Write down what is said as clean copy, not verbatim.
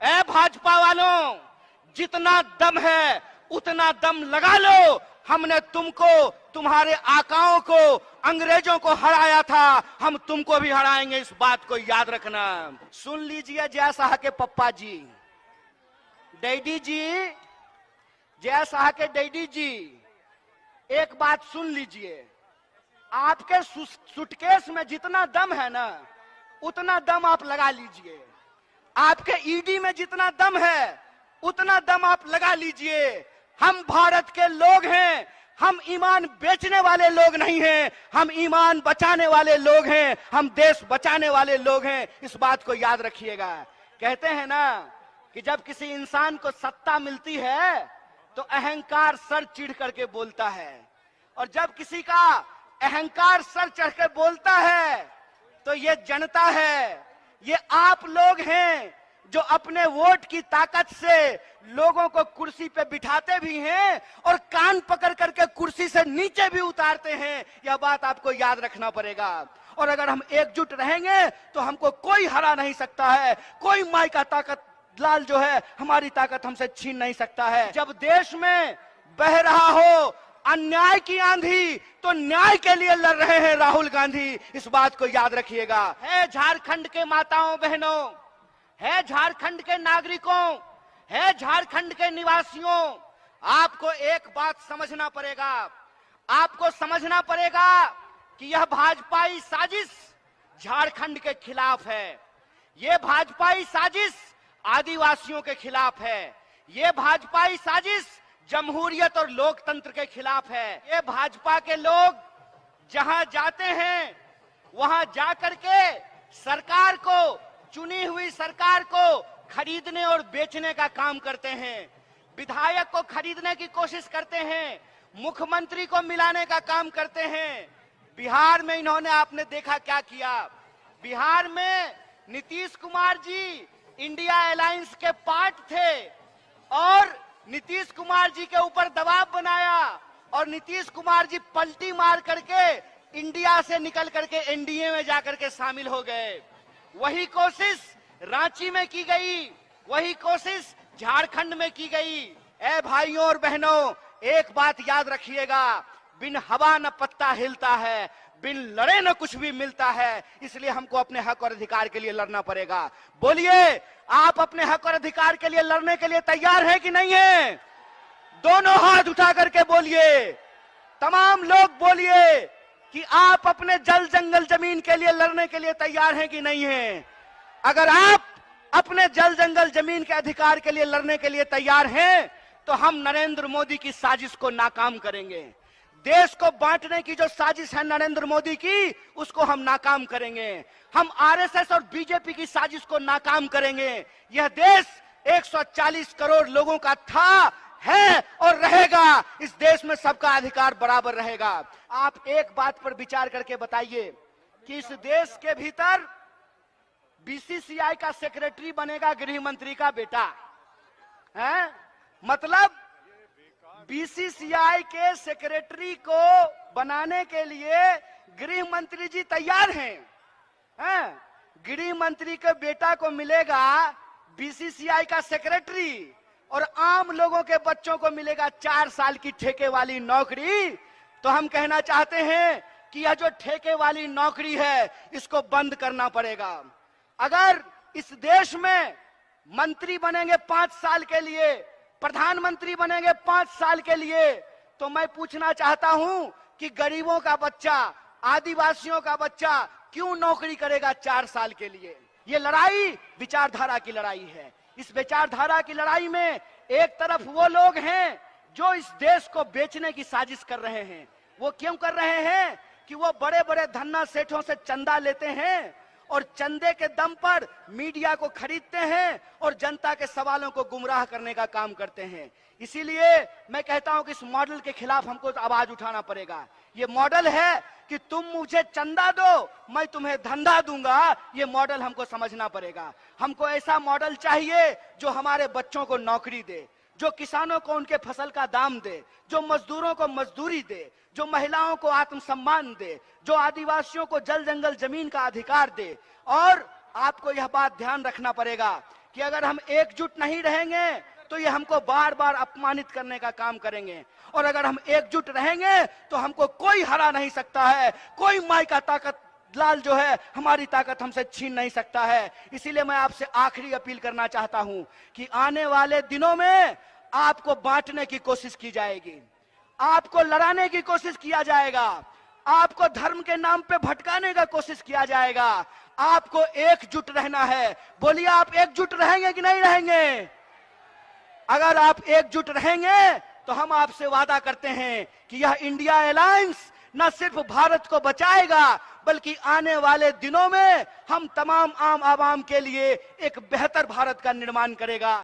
ए भाजपा वालों, जितना दम है उतना दम लगा लो। हमने तुमको, तुम्हारे आकाओं को, अंग्रेजों को हराया था, हम तुमको भी हराएंगे, इस बात को याद रखना। सुन लीजिए जय शाह के पप्पा जी, डैडी जी, जय शाह के डैडी जी, एक बात सुन लीजिए। आपके सूटकेस में जितना दम है ना, उतना दम आप लगा लीजिए। आपके ईडी में जितना दम है उतना दम आप लगा लीजिए। हम भारत के लोग हैं, हम ईमान बेचने वाले लोग नहीं हैं, हम ईमान बचाने वाले लोग हैं, हम देश बचाने वाले लोग हैं, इस बात को याद रखिएगा। कहते हैं ना कि जब किसी इंसान को सत्ता मिलती है तो अहंकार सर चिढ़ करके बोलता है, और जब किसी का अहंकार सर चढ़ कर बोलता है तो ये जनता है, ये आप लोग हैं जो अपने वोट की ताकत से लोगों को कुर्सी पे बिठाते भी हैं और कान पकड़ करके कुर्सी से नीचे भी उतारते हैं। यह बात आपको याद रखना पड़ेगा। और अगर हम एकजुट रहेंगे तो हमको कोई हरा नहीं सकता है, कोई माई का ताकत लाल जो है हमारी ताकत हमसे छीन नहीं सकता है। जब देश में बह रहा हो अन्याय की आंधी तो न्याय के लिए लड़ रहे हैं राहुल गांधी, इस बात को याद रखिएगा। है झारखंड के माताओं बहनों, है झारखंड के नागरिकों, है झारखंड के निवासियों, आपको एक बात समझना पड़ेगा। आपको समझना पड़ेगा कि यह भाजपाई साजिश झारखंड के खिलाफ है, यह भाजपाई साजिश आदिवासियों के खिलाफ है, यह भाजपाई साजिश जमहूरियत और लोकतंत्र के खिलाफ है। ये भाजपा के लोग जहां जाते हैं वहां जाकर के सरकार को, चुनी हुई सरकार को खरीदने और बेचने का काम करते हैं, विधायक को खरीदने की कोशिश करते हैं, मुख्यमंत्री को मिलाने का काम करते हैं। बिहार में इन्होंने, आपने देखा क्या किया। बिहार में नीतीश कुमार जी इंडिया अलायंस के पार्ट थे और नीतीश कुमार जी के ऊपर दबाव बनाया और नीतीश कुमार जी पलटी मार करके इंडिया से निकल करके एनडीए में जाकर के शामिल हो गए। वही कोशिश रांची में की गई, वही कोशिश झारखंड में की गई। ए भाइयों और बहनों, एक बात याद रखिएगा, बिन हवा न पत्ता हिलता है, बिन लड़े न कुछ भी मिलता है। इसलिए हमको अपने हक और अधिकार के लिए लड़ना पड़ेगा। बोलिए, आप अपने हक और अधिकार के लिए लड़ने के लिए तैयार हैं कि नहीं है? दोनों हाथ उठा करके बोलिए, तमाम लोग बोलिए कि आप अपने जल जंगल जमीन के लिए लड़ने के लिए तैयार हैं कि नहीं हैं? अगर आप अपने जल जंगल जमीन के अधिकार के लिए लड़ने के लिए तैयार हैं तो हम नरेंद्र मोदी की साजिश को नाकाम करेंगे। देश को बांटने की जो साजिश है नरेंद्र मोदी की, उसको हम नाकाम करेंगे। हम आरएसएस और बीजेपी की साजिश को नाकाम करेंगे। यह देश 140 करोड़ लोगों का था, है और रहेगा। इस देश में सबका अधिकार बराबर रहेगा। आप एक बात पर विचार करके बताइए कि इस देश के भीतर बीसीसीआई का सेक्रेटरी बनेगा गृह मंत्री का बेटा, है? मतलब बीसीसीआई के सेक्रेटरी को बनाने के लिए गृह मंत्री जी तैयार हैं। गृह मंत्री के बेटा को मिलेगा बीसीसीआई का सेक्रेटरी और आम लोगों के बच्चों को मिलेगा 4 साल की ठेके वाली नौकरी। तो हम कहना चाहते हैं कि यह जो ठेके वाली नौकरी है इसको बंद करना पड़ेगा। अगर इस देश में मंत्री बनेंगे 5 साल के लिए, प्रधानमंत्री बनेंगे 5 साल के लिए, तो मैं पूछना चाहता हूं कि गरीबों का बच्चा, आदिवासियों का बच्चा क्यों नौकरी करेगा 4 साल के लिए? ये लड़ाई विचारधारा की लड़ाई है। इस विचारधारा की लड़ाई में एक तरफ वो लोग हैं जो इस देश को बेचने की साजिश कर रहे हैं। वो क्यों कर रहे हैं कि वो बड़े बड़े धन्ना सेठों से चंदा लेते हैं और चंदे के दम पर मीडिया को खरीदते हैं और जनता के सवालों को गुमराह करने का काम करते हैं। इसीलिए मैं कहता हूं कि इस मॉडल के खिलाफ हमको आवाज उठाना पड़ेगा। ये मॉडल है कि तुम मुझे चंदा दो, मैं तुम्हें धंधा दूंगा। ये मॉडल हमको समझना पड़ेगा। हमको ऐसा मॉडल चाहिए जो हमारे बच्चों को नौकरी दे, जो किसानों को उनके फसल का दाम दे, जो मजदूरों को मजदूरी दे, जो महिलाओं को आत्मसम्मान दे, जो आदिवासियों को जल जंगल जमीन का अधिकार दे। और आपको यह बात ध्यान रखना पड़ेगा कि अगर हम एकजुट नहीं रहेंगे तो ये हमको बार बार अपमानित करने का काम करेंगे, और अगर हम एकजुट रहेंगे तो हमको कोई हरा नहीं सकता है, कोई माई का ताकत लाल जो है हमारी ताकत हमसे छीन नहीं सकता है। इसीलिए मैं आपसे आखिरी अपील करना चाहता हूं कि आने वाले दिनों में आपको बांटने की कोशिश की जाएगी, आपको लड़ाने की कोशिश किया जाएगा, आपको धर्म के नाम पे भटकाने का कोशिश किया जाएगा। आपको एकजुट रहना है। बोलिए, आप एकजुट रहेंगे कि नहीं रहेंगे? अगर आप एकजुट रहेंगे तो हम आपसे वादा करते हैं कि यह इंडिया अलायंस न सिर्फ भारत को बचाएगा बल्कि आने वाले दिनों में हम तमाम आम आवाम के लिए एक बेहतर भारत का निर्माण करेगा।